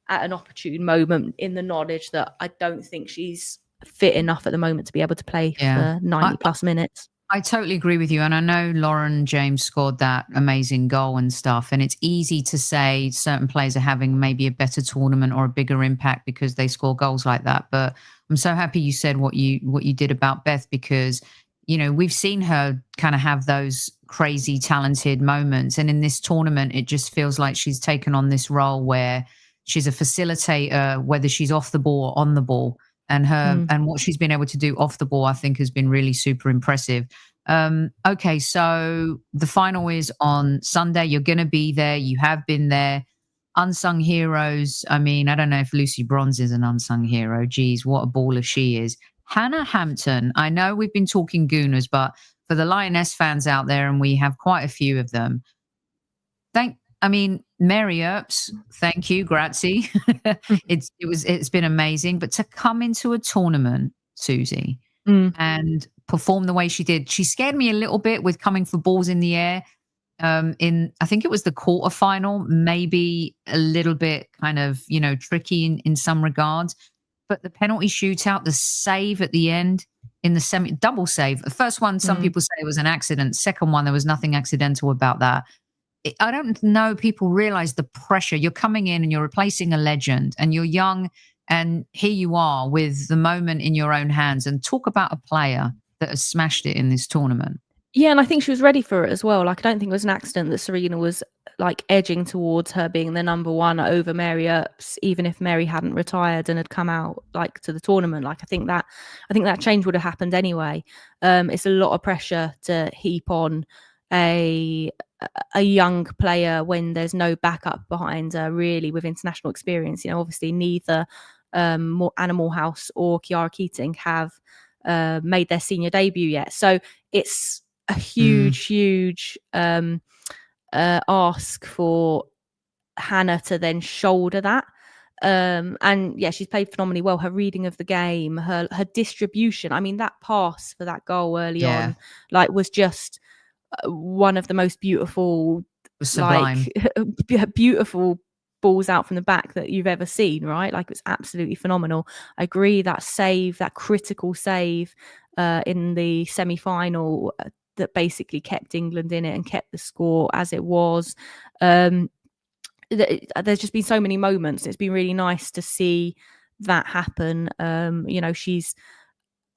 at an opportune moment in the knowledge that I don't think she's fit enough at the moment to be able to play for 90 plus minutes. I totally agree with you. And I know Lauren James scored that amazing goal and stuff. And it's easy to say certain players are having maybe a better tournament or a bigger impact because they score goals like that. But I'm so happy you said what you did about Beth, because, you know, we've seen her kind of have those crazy talented moments. And in this tournament, it just feels like she's taken on this role where she's a facilitator, whether she's off the ball or on the ball. And and what she's been able to do off the ball, I think, has been really super impressive. Okay, so the final is on Sunday. You're going to be there. You have been there. Unsung heroes. I mean, I don't know if Lucy Bronze is an unsung hero. Geez, what a baller she is. Hannah Hampton. I know we've been talking Gooners, but for the Lioness fans out there, and we have quite a few of them, Mary Earps, thank you, grazie. It's been amazing. But to come into a tournament, Suzy, and perform the way she did, she scared me a little bit with coming for balls in the air. I think it was the quarterfinal, maybe a little bit kind of, tricky in some regards. But the penalty shootout, the save at the end in the double save. The first one, some people say it was an accident. Second one, there was nothing accidental about that. I don't know people realize the pressure. You're coming in and you're replacing a legend and you're young, and here you are with the moment in your own hands. And talk about a player that has smashed it in this tournament. Yeah, and I think she was ready for it as well. Like, I don't think it was an accident that Serena was like edging towards her being the number one over Mary Earps, even if Mary hadn't retired and had come out like to the tournament. Like, I think that change would have happened anyway. It's a lot of pressure to heap on a young player when there's no backup behind her really with international experience. Obviously neither Anna Morehouse or Kiara Keating have made their senior debut yet. So it's a huge ask for Hannah to then shoulder that. And yeah, she's played phenomenally well. Her reading of the game, her distribution. I mean, that pass for that goal early on, was just one of the most beautiful, beautiful balls out from the back that you've ever seen, right? Like, it was absolutely phenomenal. I agree, that save, that critical save in the semi-final that basically kept England in it and kept the score as it was. There's just been so many moments. It's been really nice to see that happen. She's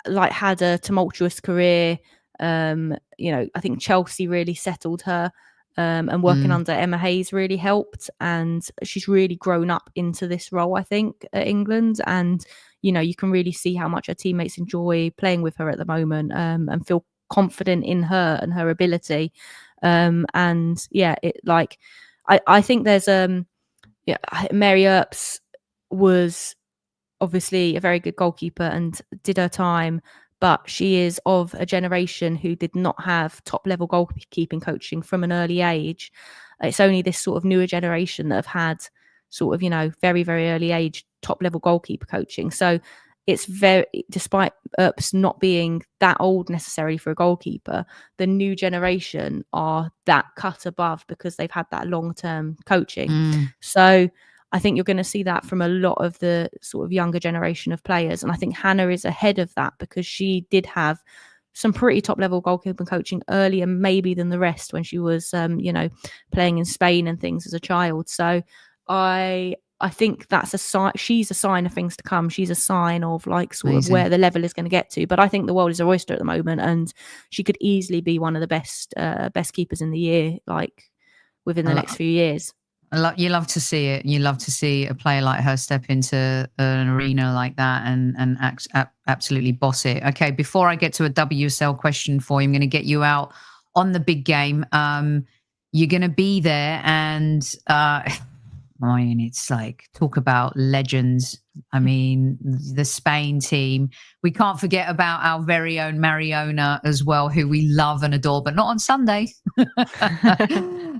had a tumultuous career. I think Chelsea really settled her, and working under Emma Hayes really helped, and she's really grown up into this role, I think, at England. And you can really see how much her teammates enjoy playing with her at the moment, and feel confident in her and her ability. I think there's Mary Earps was obviously a very good goalkeeper and did her time, but she is of a generation who did not have top-level goalkeeping coaching from an early age. It's only this sort of newer generation that have had sort of, very, very early age top-level goalkeeper coaching. So it's despite Earps not being that old necessarily for a goalkeeper, the new generation are that cut above because they've had that long-term coaching. So I think you're going to see that from a lot of the sort of younger generation of players. And I think Hannah is ahead of that because she did have some pretty top level goalkeeping coaching earlier, maybe than the rest when she was, playing in Spain and things as a child. So I think that's a sign. She's a sign of things to come. She's a sign of of where the level is going to get to. But I think the world is her oyster at the moment, and she could easily be one of the best keepers in the year. within the next few years. You love to see it. You love to see a player like her step into an arena like that and absolutely boss it. Okay, before I get to a WSL question for you, I'm going to get you out on the big game. You're going to be there, and I mean, it's like, talk about legends. I mean, the Spain team. We can't forget about our very own Mariona as well, who we love and adore, but not on Sunday.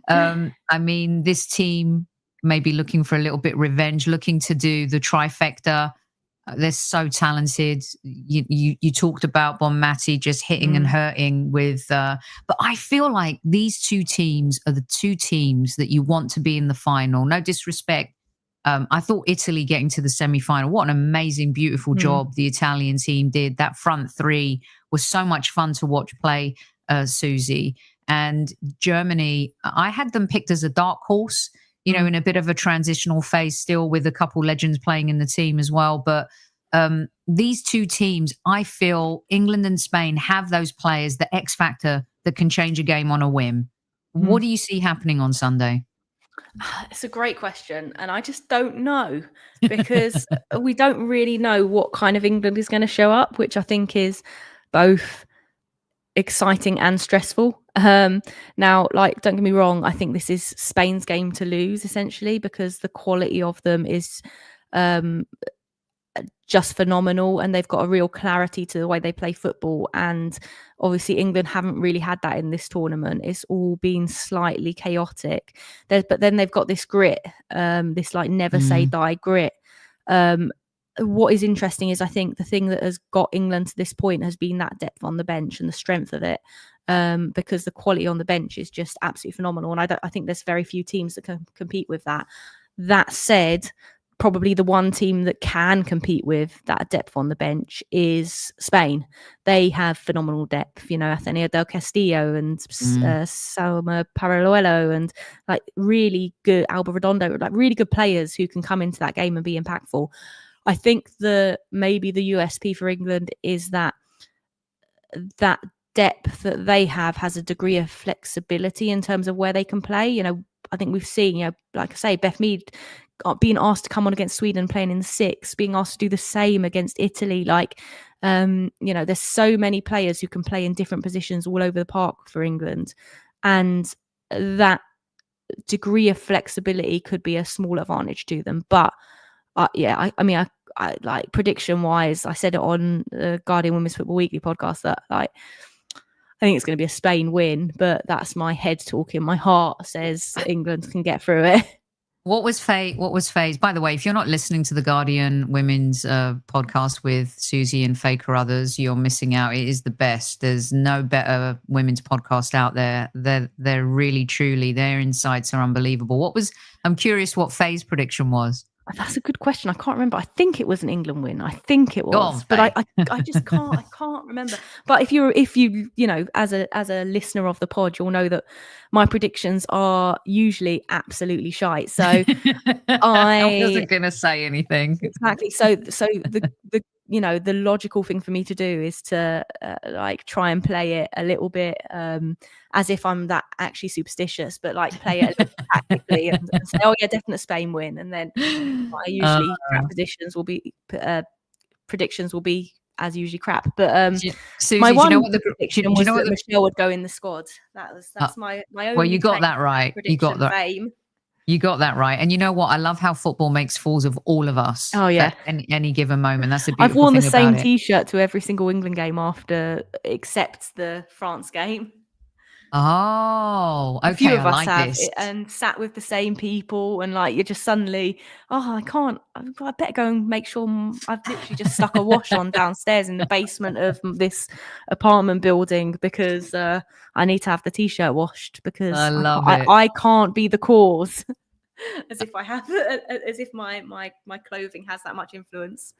I mean, this team may be looking for a little bit revenge, looking to do the trifecta. They're so talented. You talked about Bonmati just hitting and hurting with, but I feel like these two teams are the two teams that you want to be in the final. No disrespect. I thought Italy getting to the semi-final, what an amazing, beautiful job the Italian team did. That front three was so much fun to watch play, Suzy. And Germany, I had them picked as a dark horse, you know, in a bit of a transitional phase still, with a couple legends playing in the team as well. But these two teams, I feel England and Spain have those players, the X factor that can change a game on a whim. What do you see happening on Sunday? It's a great question, and I just don't know, because we don't really know what kind of England is going to show up, which I think is both exciting and stressful. Now, like, don't get me wrong, I think this is Spain's game to lose, essentially, because the quality of them is just phenomenal, and they've got a real clarity to the way they play football. And obviously England haven't really had that in this tournament. It's all been slightly chaotic. But then they've got this grit, this like never say die grit. What is interesting is, I think the thing that has got England to this point has been that depth on the bench and the strength of it, because the quality on the bench is just absolutely phenomenal. And I think there's very few teams that can compete with that. That said, probably the one team that can compete with that depth on the bench is Spain. They have phenomenal depth, you know, Ateneo del Castillo and Salma Paralluelo, and like really good Alba Redondo, like really good players who can come into that game and be impactful. I think maybe the USP for England is that depth that they have has a degree of flexibility in terms of where they can play. You know, I think we've seen, you know, like I say, Beth Mead being asked to come on against Sweden, playing in the six, being asked to do the same against Italy. Like, you know, there's so many players who can play in different positions all over the park for England. And that degree of flexibility could be a small advantage to them. But yeah, I mean, I like, prediction wise, I said it on the Guardian Women's Football Weekly podcast that, like, I think it's going to be a Spain win, but that's my head talking. My heart says England can get through it. What was Faye's? By the way, if you're not listening to the Guardian Women's podcast with Suzy and Faye Carruthers, you're missing out. It is the best. There's no better women's podcast out there. They're really, truly, their insights are unbelievable. I'm curious what Faye's prediction was. That's a good question. I can't remember. I think it was an England win. I think it was, but I just can't. I can't remember. But if you know, as a listener of the pod, you'll know that my predictions are usually absolutely shite. So I wasn't going to say anything. Exactly. So the you know, the logical thing for me to do is to like try and play it a little bit as if I'm that actually superstitious, but like play it a little tactically and say, oh yeah, definite Spain win. And then I usually predictions will be as usually crap. But Suzy, my one prediction was that Michelle would go in the squad. That's my only. Well, you got that right. You got that. Fame. You got that right. And you know what? I love how football makes fools of all of us. Oh, yeah. At any given moment. That's a beautiful I've worn thing the same about it. T-shirt to every single England game except the France game. Oh, okay. A few of us like have this. And sat with the same people, and like you're just suddenly, I better go and make sure I've literally just stuck a wash on downstairs in the basement of this apartment building because I need to have the T-shirt washed because I can't be the cause. As if my clothing has that much influence.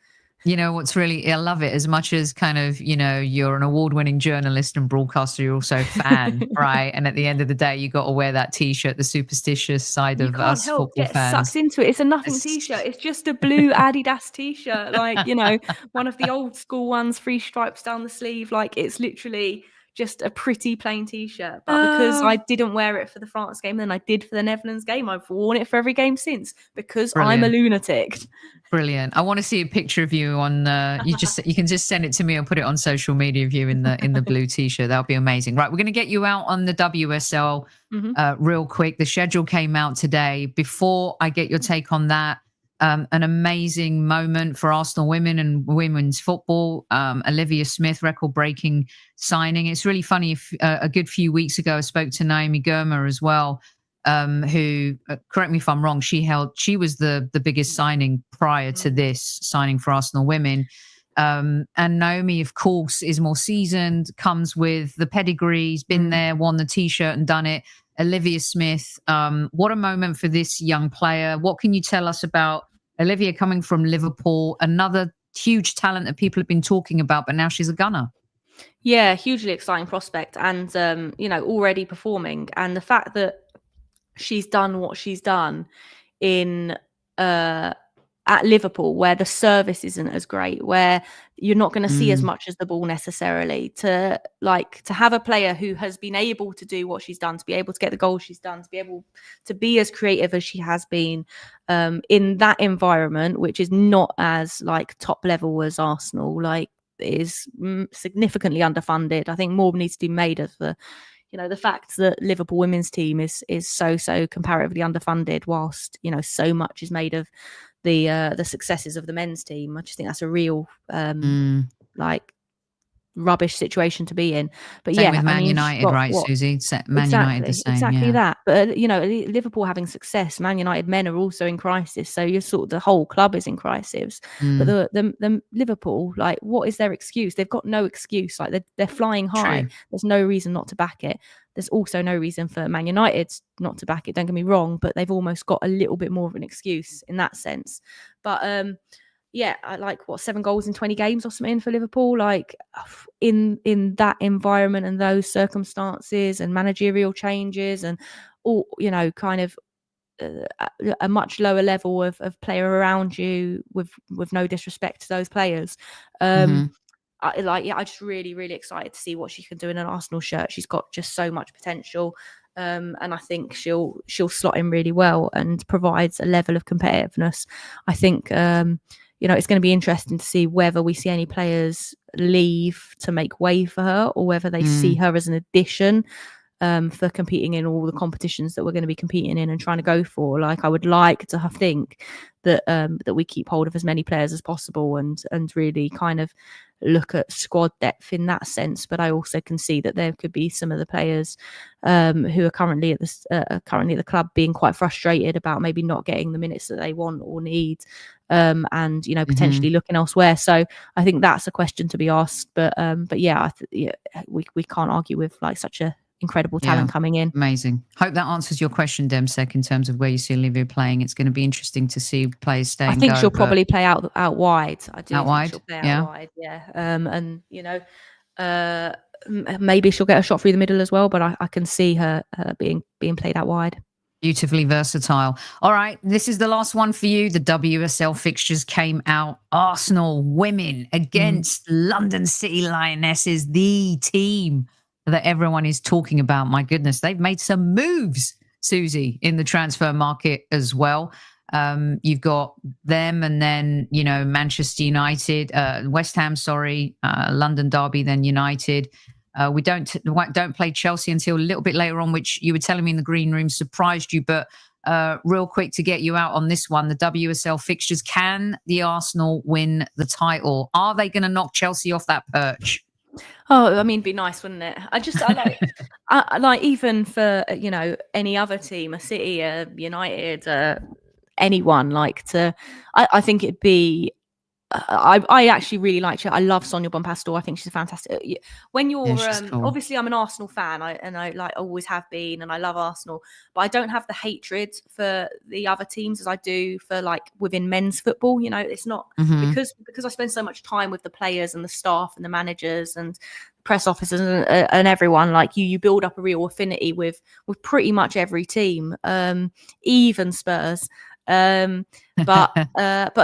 You know, I love it as much as kind of, you know, you're an award-winning journalist and broadcaster, you're also a fan, right? And at the end of the day, you got to wear that T-shirt, the superstitious side of us football fans. You can't help get sucked into it. It's a nothing T-shirt. It's just a blue Adidas T-shirt, like, you know, one of the old school ones, 3 stripes down the sleeve. Like, it's literally just a pretty plain t-shirt, but because I didn't wear it for the France game, then I did for the Netherlands game, I've worn it for every game since, because I'm a lunatic. Brilliant. I want to see a picture of you on you can just send it to me or put it on social media of you in the blue t-shirt. That'll be amazing. Right, we're going to get you out on the WSL real quick. The schedule came out today. Before I get your take on that, an amazing moment for Arsenal women and women's football. Olivia Smith, record-breaking signing. It's really funny. A good few weeks ago, I spoke to Naomi Girma as well, who, correct me if I'm wrong, she was the biggest signing prior to this signing for Arsenal women. And Naomi, of course, is more seasoned, comes with the pedigree's been there, won the t-shirt and done it. Olivia Smith, what a moment for this young player. What can you tell us about Olivia coming from Liverpool, another huge talent that people have been talking about, but now she's a gunner? Yeah, hugely exciting prospect, and already performing. And the fact that she's done what she's done in at Liverpool, where the service isn't as great, where you're not going to see as much as the ball necessarily, to have a player who has been able to do what she's done, to be able to get the goals she's done, to be able to be as creative as she has been in that environment, which is not as top level as Arsenal, is significantly underfunded. I think more needs to be made of the fact that Liverpool women's team is so comparatively underfunded, whilst so much is made of the successes of the men's team. I just think that's a real rubbish situation to be in. But same with Man United, right, Suzy? Man United the same. Exactly that. But Liverpool having success, Man United men are also in crisis. So you're the whole club is in crisis. But the Liverpool, what is their excuse? They've got no excuse. They're flying high. True. There's no reason not to back it. There's also no reason for Man United not to back it. Don't get me wrong, but they've almost got a little bit more of an excuse in that sense. But I 7 goals in 20 games or something for Liverpool. In that environment and those circumstances and managerial changes and all, kind of a much lower level of player around you, with no disrespect to those players. I just really, really excited to see what she can do in an Arsenal shirt. She's got just so much potential. And I think she'll slot in really well and provides a level of competitiveness. I think it's going to be interesting to see whether we see any players leave to make way for her, or whether they see her as an addition for competing in all the competitions that we're going to be competing in and trying to go for. I would like to think that that we keep hold of as many players as possible and really kind of look at squad depth in that sense. But I also can see that there could be some of the players who are currently at the club being quite frustrated about maybe not getting the minutes that they want or need, and potentially looking elsewhere. So I think that's a question to be asked. But yeah, we can't argue with such a incredible talent coming in. Amazing. Hope that answers your question, Demsek, in terms of where you see Olivia playing. It's going to be interesting to see players stay. I think she'll probably play out wide. I do out think wide. She'll play out wide. Yeah. And maybe she'll get a shot through the middle as well. But I can see her being played out wide. Beautifully versatile. All right, this is the last one for you. The WSL fixtures came out. Arsenal women against London City Lionesses, the team that everyone is talking about. My goodness, they've made some moves, Suzy, in the transfer market as well. You've got them, and then Manchester United, West Ham, London Derby, then United. We don't play Chelsea until a little bit later on, which you were telling me in the green room surprised you. But real quick to get you out on this one, the WSL fixtures. Can the Arsenal win the title? Are they going to knock Chelsea off that perch? Oh, I mean, it'd be nice, wouldn't it? I like even for any other team, a City, a United, anyone. I think it'd be. I actually really like her. I love Sonia Bonpastor. I think she's fantastic. When you're cool. Obviously, I'm an Arsenal fan, I always have been, and I love Arsenal. But I don't have the hatred for the other teams as I do for within men's football. It's not because I spend so much time with the players and the staff and the managers and press officers and everyone. You build up a real affinity with pretty much every team, even Spurs. But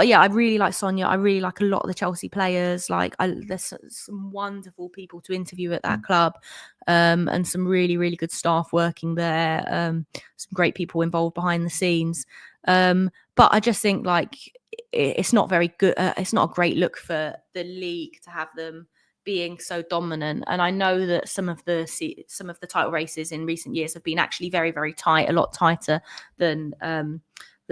yeah, I really like Sonia. I really like a lot of the Chelsea players. There's some wonderful people to interview at that club, and some really, really good staff working there. Some great people involved behind the scenes. But I just think it's not very good. It's not a great look for the league to have them being so dominant. And I know that some of the title races in recent years have been actually very, very tight, a lot tighter than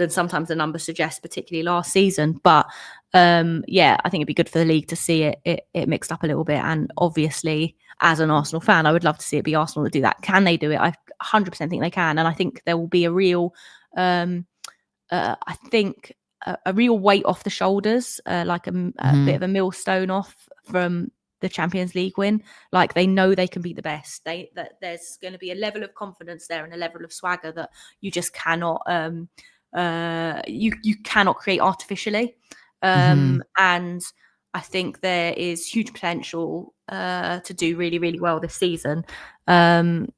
sometimes the numbers suggest, particularly last season. But yeah, I think it'd be good for the league to see it mixed up a little bit. And obviously, as an Arsenal fan, I would love to see it be Arsenal that do that. Can they do it? I 100% think they can. And I think there will be a real, I think, a real weight off the shoulders, like a bit of a millstone off from the Champions League win. Like, they know they can be the best. That there's going to be a level of confidence there and a level of swagger that you just cannot you cannot create artificially. And I think there is huge potential to do really, really well this season. And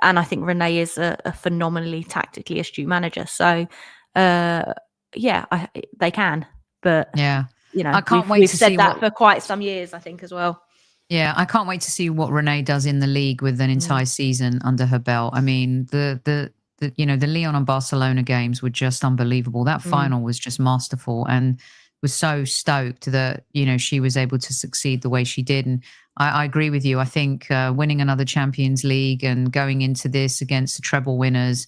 I think Renee is a phenomenally tactically astute manager. So yeah, they can. But yeah, I can't wait. We've said that for quite some years, I think, as well. Yeah, I can't wait to see what Renee does in the league with an entire season under her belt. I mean, the Lyon and Barcelona games were just unbelievable. That final was just masterful, and was so stoked that, she was able to succeed the way she did. And I agree with you. I think winning another Champions League and going into this against the treble winners,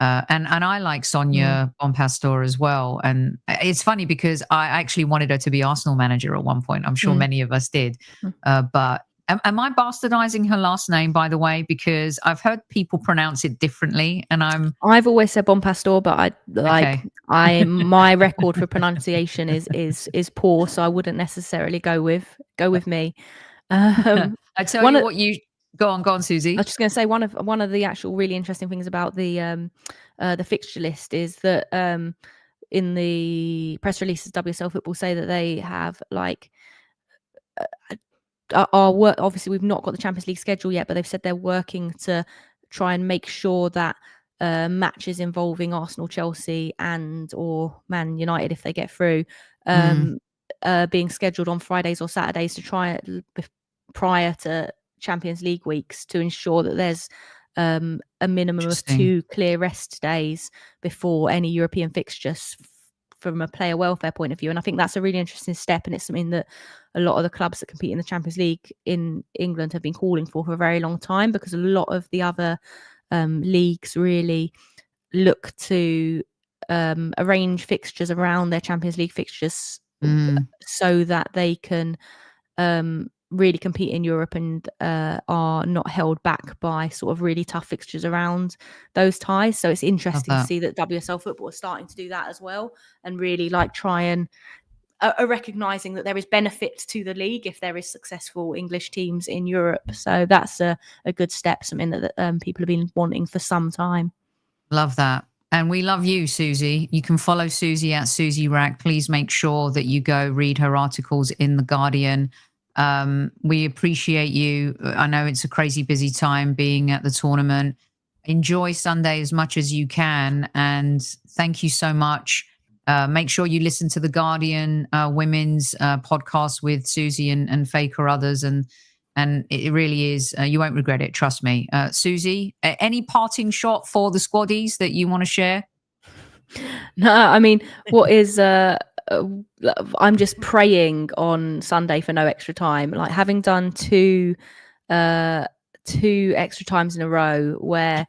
and I like Sonia Bonpastor as well. And it's funny because I actually wanted her to be Arsenal manager at one point. I'm sure many of us did. But am I bastardizing her last name, by the way? Because I've heard people pronounce it differently, and I've always said Bonpastor, but my record for pronunciation is poor, so I wouldn't necessarily go with me. I tell you what, you go on, Suzy. I was just going to say one of the actual really interesting things about the fixture list is that in the press releases, WSL Football say that they have our work. Obviously, we've not got the Champions League schedule yet, but they've said they're working to try and make sure that matches involving Arsenal, Chelsea, and or Man United, if they get through, being scheduled on Fridays or Saturdays to try it prior to Champions League weeks, to ensure that there's a minimum of 2 clear rest days before any European fixtures from a player welfare point of view. And I think that's a really interesting step, and it's something that a lot of the clubs that compete in the Champions League in England have been calling for a very long time, because a lot of the other leagues really look to arrange fixtures around their Champions League fixtures so that they can really compete in Europe and are not held back by sort of really tough fixtures around those ties. So it's interesting to see that WSL Football is starting to do that as well, and really try and are recognising that there is benefits to the league if there is successful English teams in Europe. So that's a good step, something that people have been wanting for some time. Love that. And we love you, Suzy. You can follow Suzy at Suzy Wrack. Please make sure that you go read her articles in The Guardian. We appreciate you. I know it's a crazy busy time being at the tournament. Enjoy Sunday as much as you can. And thank you so much. Make sure you listen to the Guardian women's podcast with Suzy and Faye Carruthers. And it really is, you won't regret it. Trust me. Suzy, any parting shot for the squaddies that you want to share? No, I mean, what is... I'm just praying on Sunday for no extra time. Like, having done two extra times in a row where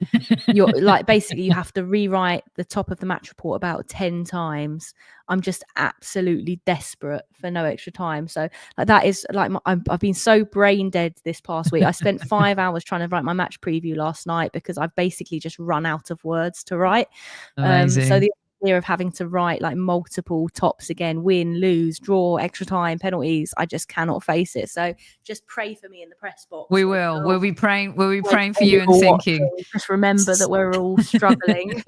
you're basically you have to rewrite the top of the match report about 10 times. I'm just absolutely desperate for no extra time. So that is I've been so brain dead this past week. I spent 5 hours trying to write my match preview last night because I've basically just run out of words to write. So the idea of having to write multiple tops again, win, lose, draw, extra time, penalties, I just cannot face it. So just pray for me in the press box. We will. We'll be praying for you and thinking. Just remember that we're all struggling.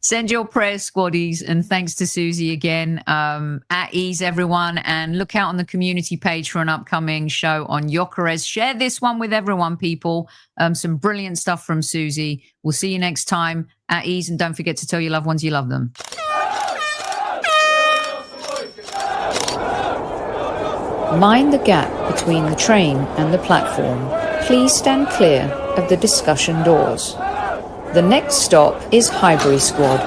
Send your prayers, squaddies, and thanks to Suzy again. At ease, everyone, and look out on the community page for an upcoming show on Gyökeres. Share this one with everyone, people. Some brilliant stuff from Suzy. We'll see you next time. At ease, and don't forget to tell your loved ones you love them. Mind the gap between the train and the platform. Please stand clear of the discussion doors. The next stop is Highbury Squad.